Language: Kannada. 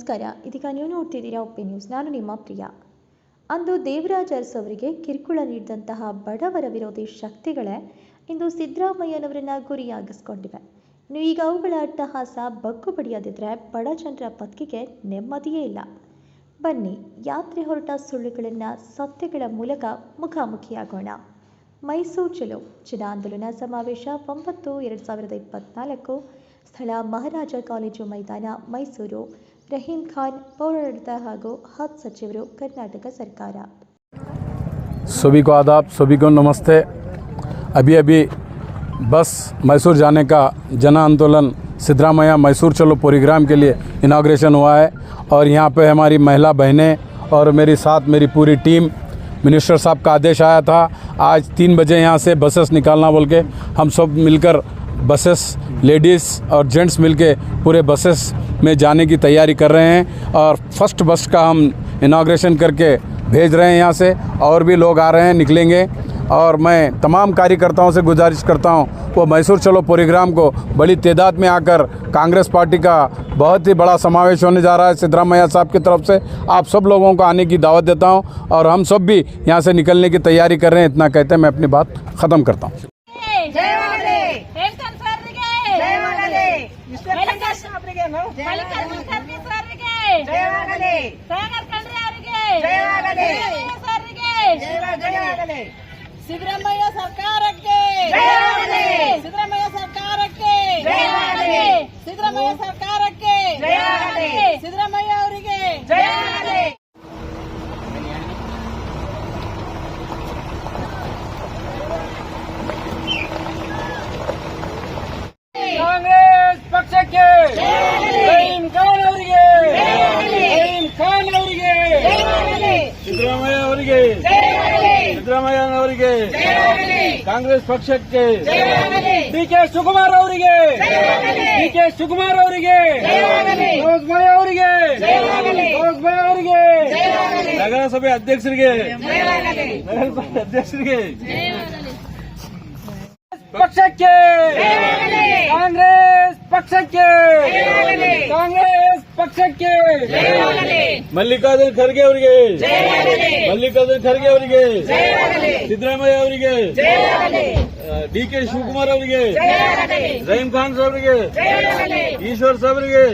ನಮಸ್ಕಾರ. ಇದೀಗ ನೀವು ನೋಡ್ತಿದ್ದೀರಾ ಒಪ್ಪೆ ನ್ಯೂಸ್. ನಾನು ನಿಮ್ಮ ಪ್ರಿಯಾ. ಅಂದು ದೇವರಾಜ್ ಅರಸು ಅವರಿಗೆ ಕಿರುಕುಳ ನೀಡಿದಂತಹ ಬಡವರ ವಿರೋಧಿ ಶಕ್ತಿಗಳೇ ಇಂದು ಸಿದ್ದರಾಮಯ್ಯನವರನ್ನ ಗುರಿಯಾಗಿಸಿಕೊಂಡಿವೆ. ಇನ್ನು ಈಗ ಅವುಗಳ ಅಟ್ಟಹಾಸ ಬಗ್ಗು ಬಡಿಯದಿದ್ದರೆ ಬಡ ಜನರ ಬದುಕಿಗೆ ನೆಮ್ಮದಿಯೇ ಇಲ್ಲ. ಬನ್ನಿ, ಯಾತ್ರೆ ಹೊರಟ ಸುಳ್ಳುಗಳನ್ನು ಸತ್ಯಗಳ ಮೂಲಕ ಮುಖಾಮುಖಿಯಾಗೋಣ. ಮೈಸೂರು ಚಲೋ ಜನ ಆಂದೋಲನ ಸಮಾವೇಶ 9/2024. ಸ್ಥಳ ಮಹಾರಾಜ ಕಾಲೇಜು ಮೈದಾನ, ಮೈಸೂರು. रहीम खान पौराडಳಿತ ಹಾಗೂ हज सचिವರು, कर्नाटक सरकार। सभी को आदाब, सभी को नमस्ते। अभी बस मैसूर जाने का जन आंदोलन सिद्धरामैया मैसूर चलो प्रोग्राम के लिए इनाग्रेशन हुआ है और यहाँ पे हमारी महिला बहनें और मेरी साथ मेरी पूरी टीम, मिनिस्टर साहब का आदेश आया था आज 3 बजे यहाँ से बसेस निकालना बोल के हम सब मिलकर बसेस लेडीज़ और जेंट्स मिलके पूरे बसेस में जाने की तैयारी कर रहे हैं और फर्स्ट बस का हम इनाग्रेशन करके भेज रहे हैं यहाँ से। और भी लोग आ रहे हैं, निकलेंगे। और मैं तमाम कार्यकर्ताओं से गुजारिश करता हूँ वो मैसूर चलो प्रोग्राम को बड़ी तादाद में आकर, कांग्रेस पार्टी का बहुत ही बड़ा समावेश होने जा रहा है सिद्धरामैया साहब की तरफ से। आप सब लोगों को आने की दावत देता हूँ और हम सब भी यहाँ से निकलने की तैयारी कर रहे हैं। इतना कहते मैं अपनी बात ख़त्म करता हूँ। ಸಿದ್ದರಾಮಯ್ಯ ಸರ್ಕಾರಕ್ಕೆ ಸಿದ್ದರಾಮಯ್ಯ ಸರ್ಕಾರಕ್ಕೆ ಸಿದ್ದರಾಮಯ್ಯ ಸರ್ಕಾರಕ್ಕೆ ಸಿದ್ದರಾಮಯ್ಯ ಅವರಿಗೆ ಕಾಂಗ್ರೆಸ್ ಪಕ್ಷಕ್ಕೆ ರಹೀಂ ಖಾನ್ ಅವರಿಗೆ ಸಿದ್ದರಾಮಯ್ಯ ಅವರಿಗೆ ಸಿದ್ದರಾಮಯ್ಯ ಅವರಿಗೆ ಕಾಂಗ್ರೆಸ್ ಪಕ್ಷಕ್ಕೆ ಡಿಕೆ ಶಿವಕುಮಾರ್ ಅವರಿಗೆ ರೋಸ್ಮಯ್ಯ ಅವರಿಗೆ ನಗರಸಭೆ ಅಧ್ಯಕ್ಷರಿಗೆ ಪಕ್ಷಕ್ಕೆ ಕಾಂಗ್ರೆಸ್ ಪಕ್ಷಕ್ಕೆ ಮಲ್ಲಿಕಾರ್ಜುನ್ ಖರ್ಗೆ ಅವರಿಗೆ ಸಿದ್ದರಾಮಯ್ಯ ಅವರಿಗೆ ಡಿಕೆ ಶಿವಕುಮಾರ್ ಅವರಿಗೆ ರಹೀಂ ಖಾನ್ ಸಾಹೇಬರಿಗೆ ಈಶ್ವರ್ ಸಾಹೇಬರಿಗೆ